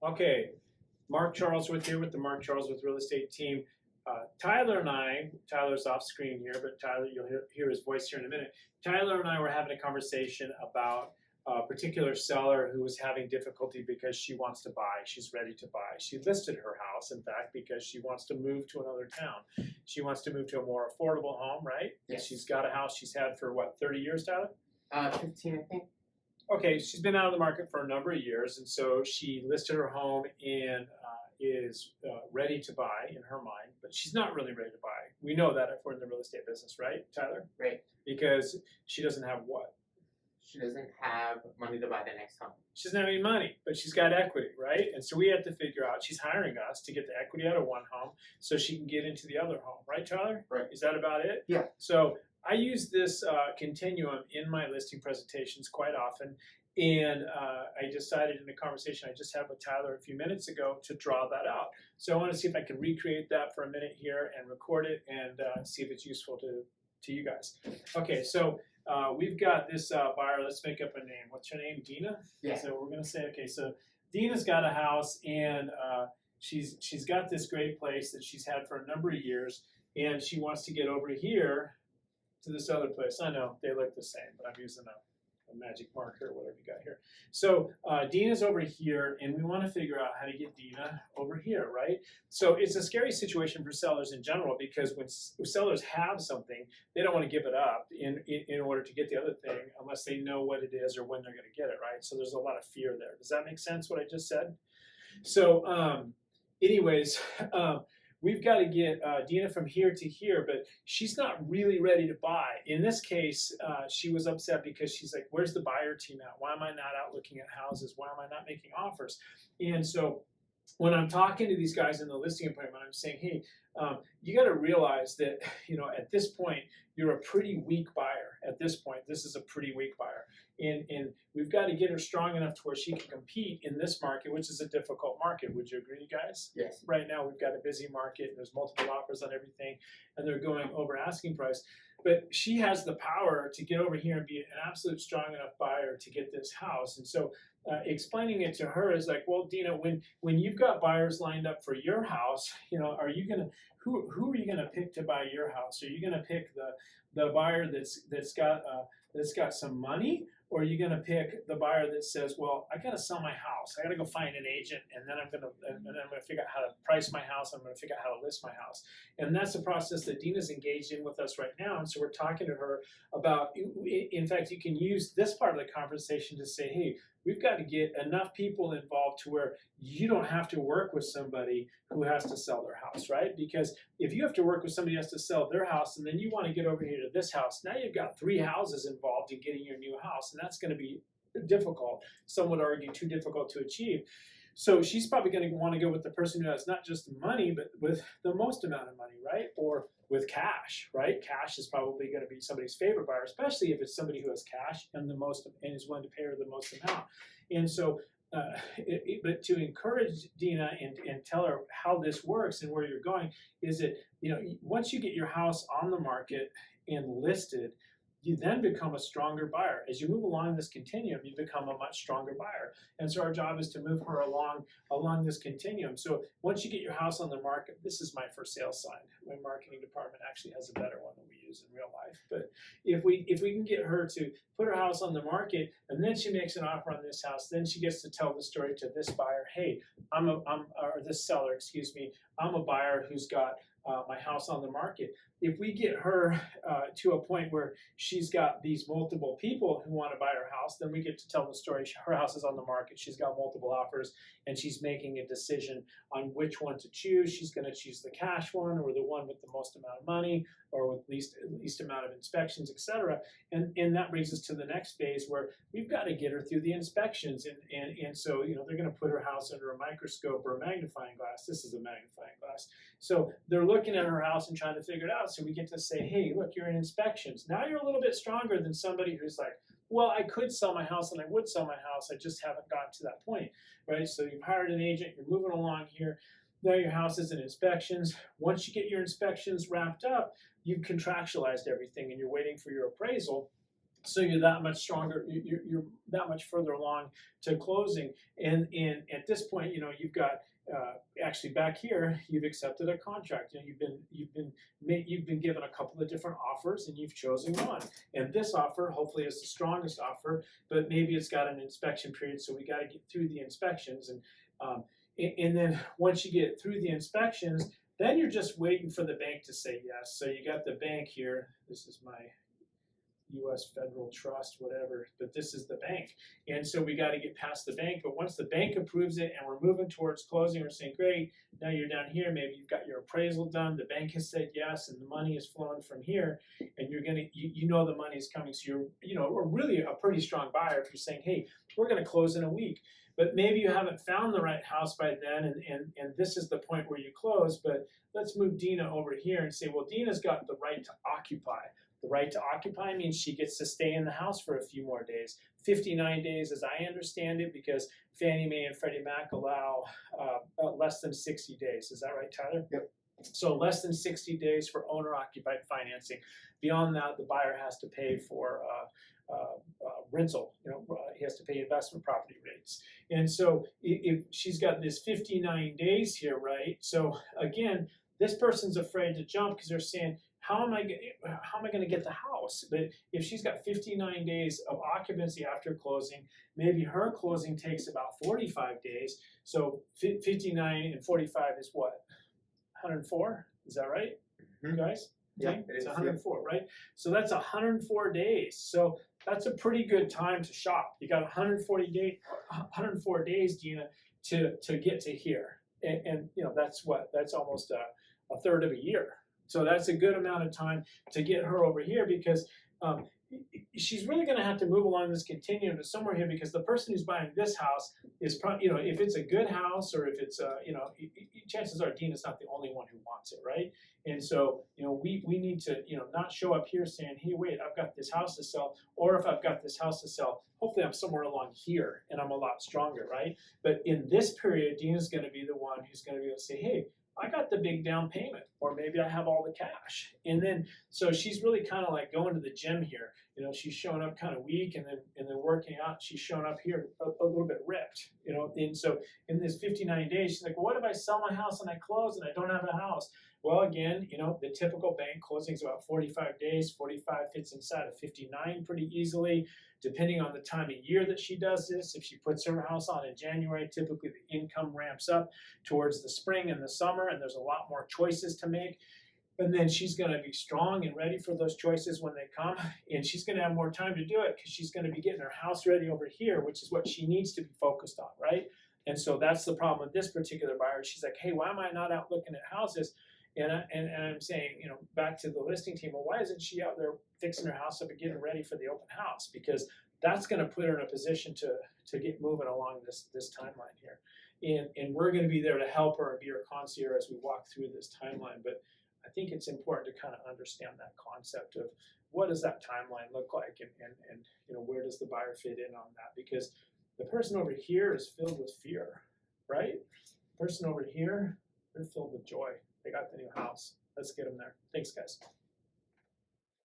Okay, Mark Charlesworth here with the Mark Charlesworth Real Estate Team. Tyler and I, Tyler's off screen here, but Tyler, you'll hear his voice here in a minute. Tyler and I were having a conversation about a particular seller who was having difficulty because she wants to buy. She's ready to buy. She listed her house, in fact, because she wants to move to another town. She wants to move to a more affordable home, right? Yes. She's got a house she's had for, what, 30 years, Tyler? 15, I think. Okay, she's been out of the market for a number of years, and so she listed her home and is ready to buy in her mind, but she's not really ready to buy. We know that if we're in the real estate business, right, Tyler? Right. Because she doesn't have what? She doesn't have money to buy the next home. She doesn't have any money, but she's got equity, right? And so we had to figure out, she's hiring us to get the equity out of one home so she can get into the other home, right, Tyler? Right. Is that about it? Yeah. So I use this continuum in my listing presentations quite often, and I decided in a conversation I just had with Tyler a few minutes ago to draw that out. So I want to see if I can recreate that for a minute here and record it and see if it's useful to you guys. Okay, so we've got this buyer. Let's make up a name. What's her name? Dina? Yeah. So we're going to say, okay, so Dina's got a house, and she's got this great place that she's had for a number of years, and she wants to get over here to this other place. I know they look the same, but I'm using a magic marker or whatever you got here. So Dina's over here, and we want to figure out how to get Dina over here, right? So it's a scary situation for sellers in general, because when sellers have something, they don't want to give it up in order to get the other thing unless they know what it is or when they're going to get it, right? So there's a lot of fear there. Does that make sense, what I just said? So anyways, we've got to get Dina from here to here, but she's not really ready to buy. In this case, she was upset because she's like, where's the buyer team at? Why am I not out looking at houses? Why am I not making offers? And so when I'm talking to these guys in the listing appointment, I'm saying, hey, you got to realize that, at this point, you're a pretty weak buyer. At this point, this is a pretty weak buyer. And we've got to get her strong enough to where she can compete in this market, which is a difficult market. Would you agree, guys? Yes. Right now, we've got a busy market, and there's multiple offers on everything, and they're going over asking price. But she has the power to get over here and be an absolute strong enough buyer to get this house. And so explaining it to her is like, well, Dina, when you've got buyers lined up for your house, are you gonna who are you gonna pick to buy your house? Are you gonna pick the buyer that's got some money? Or are you going to pick the buyer that says, well, I got to sell my house. I got to go find an agent, and then I'm going to figure out how to price my house. I'm going to figure out how to list my house. And that's the process that Dina's engaged in with us right now. And so we're talking to her about, in fact, you can use this part of the conversation to say, hey, we've got to get enough people involved to where you don't have to work with somebody who has to sell their house, right? Because if you have to work with somebody who has to sell their house, and then you want to get over here to this house, now you've got 3 houses involved in getting your new house, and that's going to be difficult. Some would argue too difficult to achieve. So she's probably going to want to go with the person who has not just money, but with the most amount of money, right? Or with cash, right? Cash is probably going to be somebody's favorite buyer, especially if it's somebody who has cash and is willing to pay her the most amount. And so, but to encourage Dina and tell her how this works and where you're going is that, once you get your house on the market and listed, you then become a stronger buyer. As you move along this continuum, you become a much stronger buyer. And so our job is to move her along this continuum. So once you get your house on the market, this is my for sale sign. My marketing department actually has a better one than we use in real life. But if we can get her to put her house on the market, and then she makes an offer on this house, then she gets to tell the story to this buyer, hey, or this seller, excuse me, I'm a buyer who's got my house on the market. If we get her to a point where she's got these multiple people who want to buy her house, then we get to tell the story. Her house is on the market. She's got multiple offers, and she's making a decision on which one to choose. She's going to choose the cash one, or the one with the most amount of money, or with least amount of inspections, etc. And that brings us to the next phase where we've got to get her through the inspections. And so, they're going to put her house under a microscope or a magnifying glass. This is a magnifying glass. So they're looking at her house and trying to figure it out. So we get to say, hey, look, you're in inspections. Now you're a little bit stronger than somebody who's like, well, I could sell my house and I would sell my house. I just haven't gotten to that point, right? So you've hired an agent. You're moving along here. Now your house is in inspections. Once you get your inspections wrapped up, you've contractualized everything and you're waiting for your appraisal. So you're that much stronger. You're that much further along to closing, and at this point, you've got actually back here, you've accepted a contract. You've been given a couple of different offers, and you've chosen one. And this offer, hopefully, is the strongest offer, but maybe it's got an inspection period, so we got to get through the inspections, and then once you get through the inspections, then you're just waiting for the bank to say yes. So you got the bank here. This is my U.S. Federal Trust, whatever, but this is the bank. And so we got to get past the bank. But once the bank approves it and we're moving towards closing, we're saying, great, now you're down here. Maybe you've got your appraisal done. The bank has said yes, and the money is flowing from here. And you're going to, you know, the money is coming. So you're really a pretty strong buyer if you're saying, hey, we're going to close in a week. But maybe you haven't found the right house by then, and this is the point where you close. But let's move Dina over here and say, well, Dina's got the right to occupy. The right to occupy means she gets to stay in the house for a few more days. 59 days, as I understand it, because Fannie Mae and Freddie Mac allow less than 60 days. Is that right, Tyler? Yep. So less than 60 days for owner-occupied financing. Beyond that, the buyer has to pay for rental. He has to pay investment property rates. And so if she's got this 59 days here, right? So again, this person's afraid to jump because they're saying, how am I going to get the house? But if she's got 59 days of occupancy after closing, maybe her closing takes about 45 days. So 59 and 45 is what? 104? Is that right, guys? Yeah, it's 104, right? So that's 104 days. So that's a pretty good time to shop. You got 104 days, Dina, to get to here, and that's almost a third of a year. So that's a good amount of time to get her over here, because she's really going to have to move along this continuum to somewhere here, because the person who's buying this house is probably, if it's a good house, or if it's chances are Dina's not the only one who wants it, right? And so, we need to, not show up here saying, hey, wait, I've got this house to sell, or if I've got this house to sell, hopefully I'm somewhere along here and I'm a lot stronger, right? But in this period, Dina's going to be the one who's going to be able to say, hey, I got the big down payment, or maybe I have all the cash. And then, so she's really kind of like going to the gym here. She's showing up kind of weak, and then working out. She's showing up here a little bit ripped, And so in this 59 days, she's like, well, what if I sell my house and I close and I don't have a house? Well, again, the typical bank closing is about 45 days. 45 fits inside of 59 pretty easily, depending on the time of year that she does this. If she puts her house on in January, typically the income ramps up towards the spring and the summer, and there's a lot more choices to make. And then she's going to be strong and ready for those choices when they come. And she's going to have more time to do it, because she's going to be getting her house ready over here, which is what she needs to be focused on, right? And so that's the problem with this particular buyer. She's like, hey, why am I not out looking at houses? And I'm saying, back to the listing team, well, why isn't she out there fixing her house up and getting ready for the open house? Because that's going to put her in a position to get moving along this timeline here. And we're going to be there to help her and be her concierge as we walk through this timeline. But I think it's important to kind of understand that concept of what does that timeline look like, and where does the buyer fit in on that? Because the person over here is filled with fear, right? The person over here, they're filled with joy. They got the new house. Let's get them there. Thanks, guys.